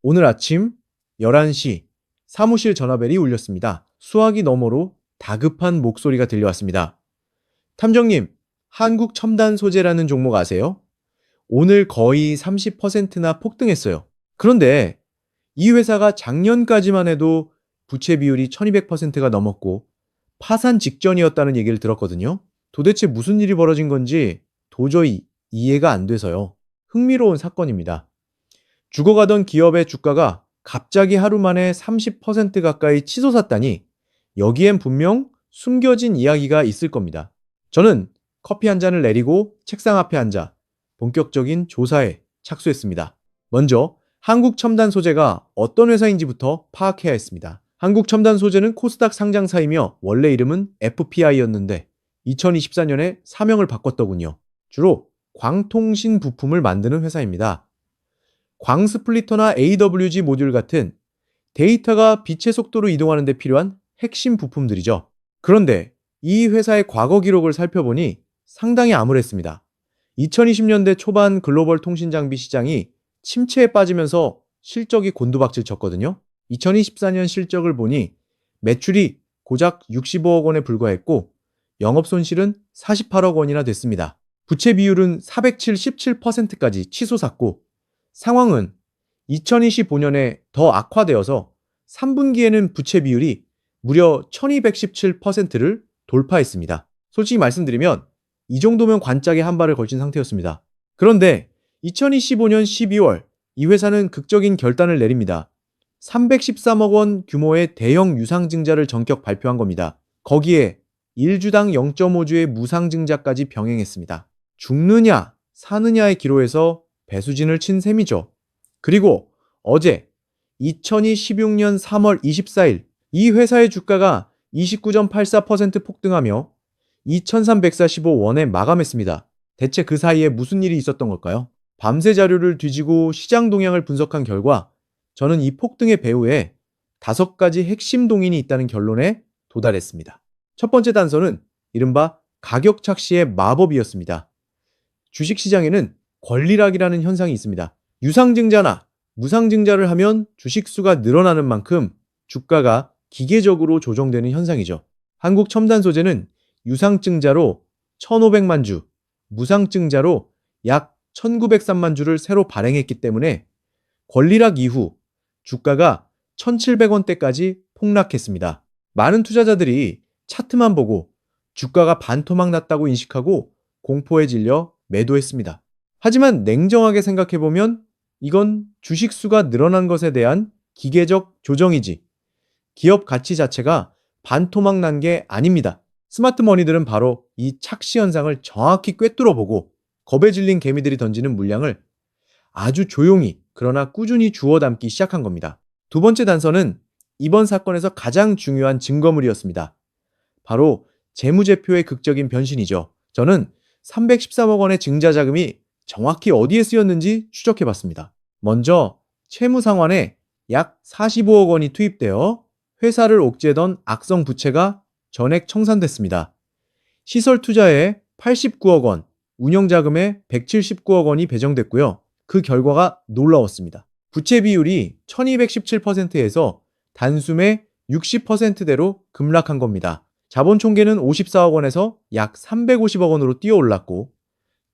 오늘 아침 11시 사무실 전화벨이 울렸습니다. 수화기 너머로 다급한 목소리가 들려왔습니다. 탐정님, 한국 첨단 소재라는 종목 아세요? 오늘 거의 30%나 폭등했어요. 그런데 이 회사가 작년까지만 해도 부채 비율이 1200%가 넘었고 파산 직전이었다는 얘기를 들었거든요. 도대체 무슨 일이 벌어진 건지 도저히 이해가 안 돼서요. 흥미로운 사건입니다. 죽어가던 기업의 주가가 갑자기 하루 만에 30% 가까이 치솟았다니 여기엔 분명 숨겨진 이야기가 있을 겁니다. 저는 커피 한 잔을 내리고 책상 앞에 앉아 본격적인 조사에 착수했습니다. 먼저 한국 첨단 소재가 어떤 회사인지부터 파악해야 했습니다. 한국 첨단 소재는 코스닥 상장사이며 원래 이름은 FPI였는데 2024년에 사명을 바꿨더군요. 주로 광통신 부품을 만드는 회사입니다. 광 스플리터나 AWG 모듈 같은 데이터가 빛의 속도로 이동하는 데 필요한 핵심 부품들이죠. 그런데 이 회사의 과거 기록을 살펴보니 상당히 암울했습니다. 2020년대 초반 글로벌 통신 장비 시장이 침체에 빠지면서 실적이 곤두박질 쳤거든요. 2024년 실적을 보니 매출이 고작 65억 원에 불과했고 영업 손실은 48억 원이나 됐습니다. 부채 비율은 477%까지 치솟았고 상황은 2025년에 더 악화되어서 3분기에는 부채 비율이 무려 1217%를 돌파했습니다. 솔직히 말씀드리면 이 정도면 관짝에 한 발을 걸친 상태였습니다. 그런데 2025년 12월 이 회사는 극적인 결단을 내립니다. 313억 원 규모의 대형 유상증자를 전격 발표한 겁니다. 거기에 1주당 0.5주의 무상증자까지 병행했습니다. 죽느냐 사느냐의 기로에서 배수진을 친 셈이죠. 그리고 어제 2016년 3월 24일 이 회사의 주가가 29.84% 폭등하며 2345원에 마감했습니다. 대체 그 사이에 무슨 일이 있었던 걸까요? 밤새 자료를 뒤지고 시장 동향을 분석한 결과 저는 이 폭등의 배후에 5가지 핵심 동인이 있다는 결론에 도달했습니다. 첫 번째 단서는 이른바 가격 착시의 마법이었습니다. 주식시장에는 권리락이라는 현상이 있습니다. 유상증자나 무상증자를 하면 주식수가 늘어나는 만큼 주가가 기계적으로 조정되는 현상이죠. 한국 첨단소재는 유상증자로 1,500만 주, 무상증자로 약 1,903만 주를 새로 발행했기 때문에 권리락 이후 주가가 1,700원대까지 폭락했습니다. 많은 투자자들이 차트만 보고 주가가 반토막 났다고 인식하고 공포에 질려 매도했습니다. 하지만 냉정하게 생각해보면 이건 주식수가 늘어난 것에 대한 기계적 조정이지 기업 가치 자체가 반토막 난 게 아닙니다. 스마트 머니들은 바로 이 착시 현상을 정확히 꿰뚫어보고 겁에 질린 개미들이 던지는 물량을 아주 조용히 그러나 꾸준히 주워 담기 시작한 겁니다. 두 번째 단서는 이번 사건에서 가장 중요한 증거물이었습니다. 바로 재무제표의 극적인 변신이죠. 저는 313억 원의 증자 자금이 정확히 어디에 쓰였는지 추적해봤습니다. 먼저 채무상환에 약 45억 원이 투입되어 회사를 옥죄던 악성 부채가 전액 청산됐습니다. 시설 투자에 89억 원, 운영자금에 179억 원이 배정됐고요. 그 결과가 놀라웠습니다. 부채 비율이 1217%에서 단숨에 60%대로 급락한 겁니다. 자본 총계는 54억 원에서 약 350억 원으로 뛰어올랐고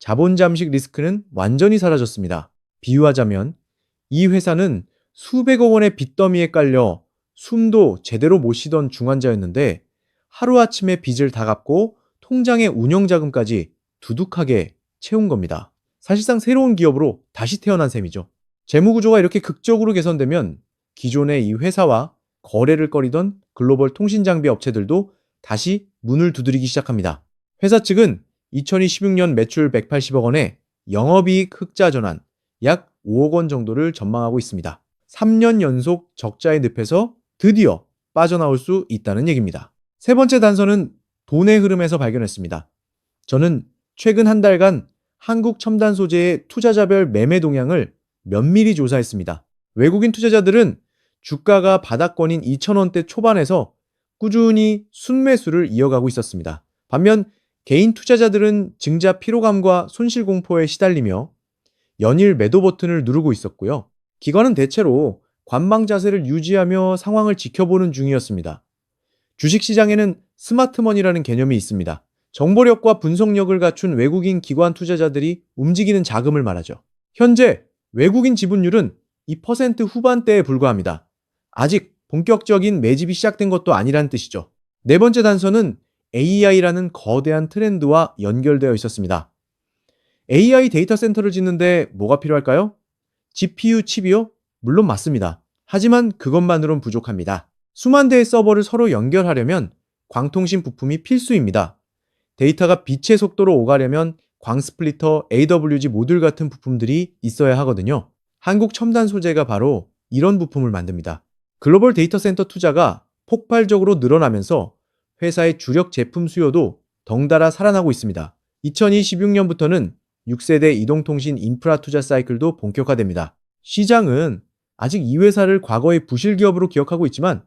자본 잠식 리스크는 완전히 사라졌습니다. 비유하자면 이 회사는 수백억 원의 빚더미에 깔려 숨도 제대로 못 쉬던 중환자였는데 하루아침에 빚을 다 갚고 통장의 운영자금까지 두둑하게 채운 겁니다. 사실상 새로운 기업으로 다시 태어난 셈이죠. 재무구조가 이렇게 극적으로 개선되면 기존의 이 회사와 거래를 꺼리던 글로벌 통신장비 업체들도 다시 문을 두드리기 시작합니다. 회사 측은 2026년 매출 180억 원에 영업이익 흑자 전환 약 5억 원 정도를 전망하고 있습니다. 3년 연속 적자의 늪에서 드디어 빠져나올 수 있다는 얘기입니다. 세 번째 단서는 돈의 흐름에서 발견했습니다. 저는 최근 한 달간 한국 첨단 소재의 투자자별 매매 동향을 면밀히 조사했습니다. 외국인 투자자들은 주가가 바닥권인 2,000원대 초반에서 꾸준히 순매수를 이어가고 있었습니다. 반면 개인 투자자들은 증자 피로감과 손실 공포에 시달리며 연일 매도 버튼을 누르고 있었고요. 기관은 대체로 관망 자세를 유지하며 상황을 지켜보는 중이었습니다. 주식시장에는 스마트머니라는 개념이 있습니다. 정보력과 분석력을 갖춘 외국인 기관 투자자들이 움직이는 자금을 말하죠. 현재 외국인 지분율은 2% 후반대에 불과합니다. 아직 본격적인 매집이 시작된 것도 아니라는 뜻이죠. 네 번째 단서는 AI라는 거대한 트렌드와 연결되어 있었습니다. AI 데이터 센터를 짓는데 뭐가 필요할까요? GPU 칩이요? 물론 맞습니다. 하지만 그것만으론 부족합니다. 수만 대의 서버를 서로 연결하려면 광통신 부품이 필수입니다. 데이터가 빛의 속도로 오가려면 광스플리터, AWG 모듈 같은 부품들이 있어야 하거든요. 한국 첨단 소재가 바로 이런 부품을 만듭니다. 글로벌 데이터 센터 투자가 폭발적으로 늘어나면서 회사의 주력 제품 수요도 덩달아 살아나고 있습니다. 2026년부터는 6세대 이동통신 인프라 투자 사이클도 본격화됩니다. 시장은 아직 이 회사를 과거의 부실 기업으로 기억하고 있지만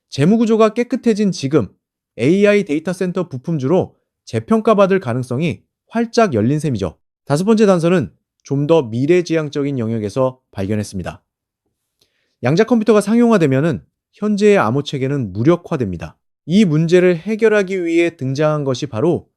재무구조가 깨끗해진 지금 AI 데이터 센터 부품주로 재평가받을 가능성이 활짝 열린 셈이죠. 다섯 번째 단서는 좀 더 미래지향적인 영역에서 발견했습니다. 양자 컴퓨터가 상용화되면 현재의 암호 체계는 무력화됩니다. 이 문제를 해결하기 위해 등장한 것이 바로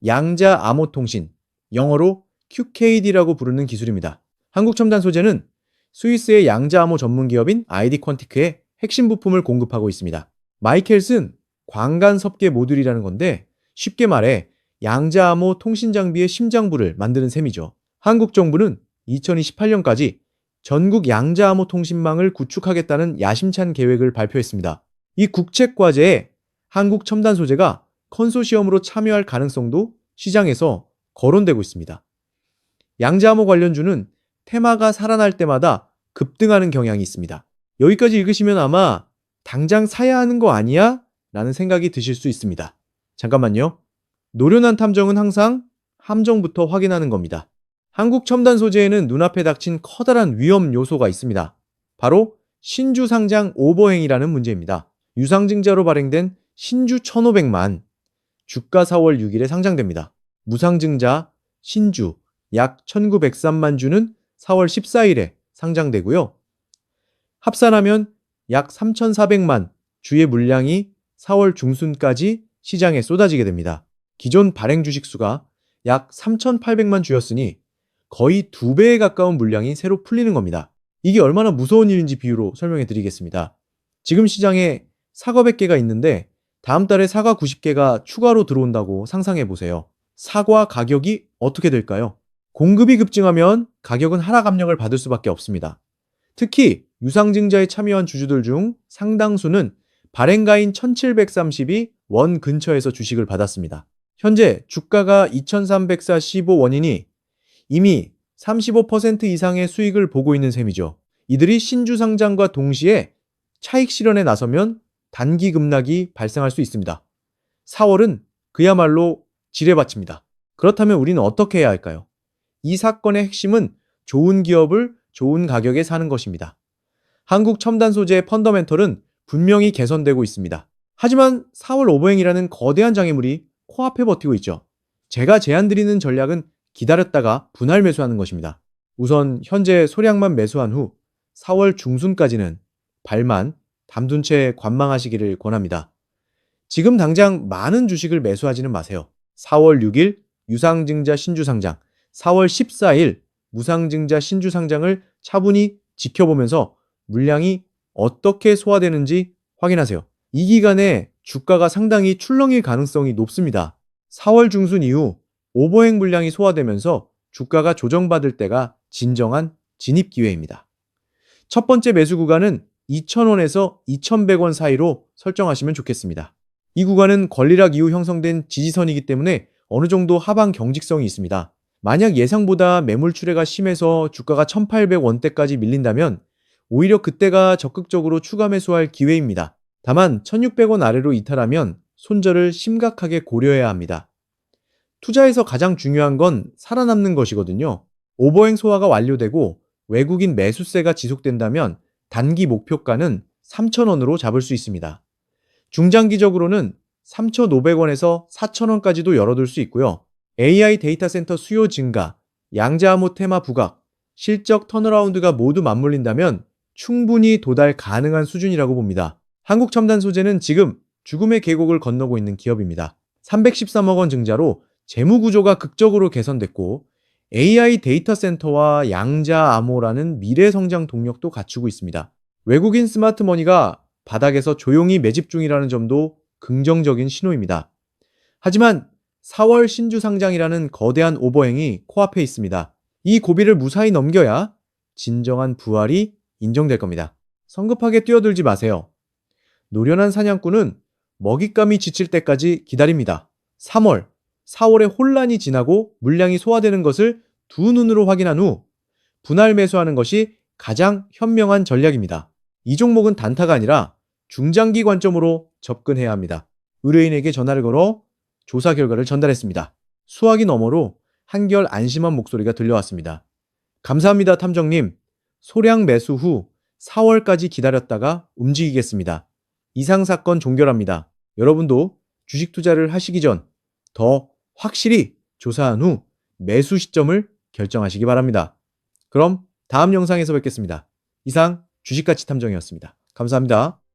양자 암호 통신, 영어로 QKD라고 부르는 기술입니다. 한국첨단 소재는 스위스의 양자 암호 전문 기업인 ID 퀀티크의 핵심 부품을 공급하고 있습니다. 마이켈슨 광간 섭계 모듈이라는 건데 쉽게 말해 양자 암호 통신 장비의 심장부를 만드는 셈이죠. 한국 정부는 2028년까지 전국 양자 암호 통신망을 구축하겠다는 야심찬 계획을 발표했습니다. 이 국책 과제에 한국 첨단 소재가 컨소시엄으로 참여할 가능성도 시장에서 거론되고 있습니다. 양자 암호 관련주는 테마가 살아날 때마다 급등하는 경향이 있습니다. 여기까지 읽으시면 아마 당장 사야 하는 거 아니야? 라는 생각이 드실 수 있습니다. 잠깐만요. 노련한 탐정은 항상 함정부터 확인하는 겁니다. 한국 첨단 소재에는 눈앞에 닥친 커다란 위험 요소가 있습니다. 바로 신주 상장 오버행이라는 문제입니다. 유상증자로 발행된 신주 1,500만, 주가 4월 6일에 상장됩니다. 무상증자 신주 약 1,903만 주는 4월 14일에 상장되고요. 합산하면 약 3,400만 주의 물량이 4월 중순까지 시장에 쏟아지게 됩니다. 기존 발행 주식 수가 약 3,800만 주였으니 거의 2배에 가까운 물량이 새로 풀리는 겁니다. 이게 얼마나 무서운 일인지 비유로 설명해 드리겠습니다. 지금 시장에 사과 100개가 있는데 다음 달에 사과 90개가 추가로 들어온다고 상상해 보세요. 사과 가격이 어떻게 될까요? 공급이 급증하면 가격은 하락 압력을 받을 수밖에 없습니다. 특히 유상증자에 참여한 주주들 중 상당수는 발행가인 1730이 원 근처에서 주식을 받았습니다. 현재 주가가 2345원이니 이미 35% 이상의 수익을 보고 있는 셈이죠. 이들이 신주 상장과 동시에 차익 실현에 나서면 단기 급락이 발생할 수 있습니다. 4월은 그야말로 지뢰밭입니다. 그렇다면 우리는 어떻게 해야 할까요? 이 사건의 핵심은 좋은 기업을 좋은 가격에 사는 것입니다. 한국 첨단 소재의 펀더멘털은 분명히 개선되고 있습니다. 하지만 4월 오버행이라는 거대한 장애물이 코앞에 버티고 있죠. 제가 제안드리는 전략은 기다렸다가 분할 매수하는 것입니다. 우선 현재 소량만 매수한 후 4월 중순까지는 발만 담둔 채 관망하시기를 권합니다. 지금 당장 많은 주식을 매수하지는 마세요. 4월 6일 유상증자 신주상장, 4월 14일 무상증자 신주상장을 차분히 지켜보면서 물량이 어떻게 소화되는지 확인하세요. 이 기간에 주가가 상당히 출렁일 가능성이 높습니다. 4월 중순 이후 오버행 물량이 소화되면서 주가가 조정받을 때가 진정한 진입 기회입니다. 첫 번째 매수 구간은 2,000원에서 2,100원 사이로 설정하시면 좋겠습니다. 이 구간은 권리락 이후 형성된 지지선이기 때문에 어느 정도 하방 경직성이 있습니다. 만약 예상보다 매물 출회가 심해서 주가가 1,800원대까지 밀린다면 오히려 그때가 적극적으로 추가 매수할 기회입니다. 다만 1,600원 아래로 이탈하면 손절을 심각하게 고려해야 합니다. 투자에서 가장 중요한 건 살아남는 것이거든요. 오버행 소화가 완료되고 외국인 매수세가 지속된다면 단기 목표가는 3,000원으로 잡을 수 있습니다. 중장기적으로는 3,500원에서 4,000원까지도 열어둘 수 있고요. AI 데이터 센터 수요 증가, 양자 암호 테마 부각, 실적 턴어라운드가 모두 맞물린다면 충분히 도달 가능한 수준이라고 봅니다. 한국첨단소재는 지금 죽음의 계곡을 건너고 있는 기업입니다. 313억 원 증자로 재무 구조가 극적으로 개선됐고 AI 데이터 센터와 양자 암호라는 미래 성장 동력도 갖추고 있습니다. 외국인 스마트머니가 바닥에서 조용히 매집 중이라는 점도 긍정적인 신호입니다. 하지만 4월 신주 상장이라는 거대한 오버행이 코앞에 있습니다. 이 고비를 무사히 넘겨야 진정한 부활이 인정될 겁니다. 성급하게 뛰어들지 마세요. 노련한 사냥꾼은 먹잇감이 지칠 때까지 기다립니다. 3월, 4월의 혼란이 지나고 물량이 소화되는 것을 두 눈으로 확인한 후 분할 매수하는 것이 가장 현명한 전략입니다. 이 종목은 단타가 아니라 중장기 관점으로 접근해야 합니다. 의뢰인에게 전화를 걸어 조사 결과를 전달했습니다. 수화기 너머로 한결 안심한 목소리가 들려왔습니다. 감사합니다, 탐정님. 소량 매수 후 4월까지 기다렸다가 움직이겠습니다. 이상 사건 종결합니다. 여러분도 주식 투자를 하시기 전 더 확실히 조사한 후 매수 시점을 결정하시기 바랍니다. 그럼 다음 영상에서 뵙겠습니다. 이상 주식가치 탐정이었습니다. 감사합니다.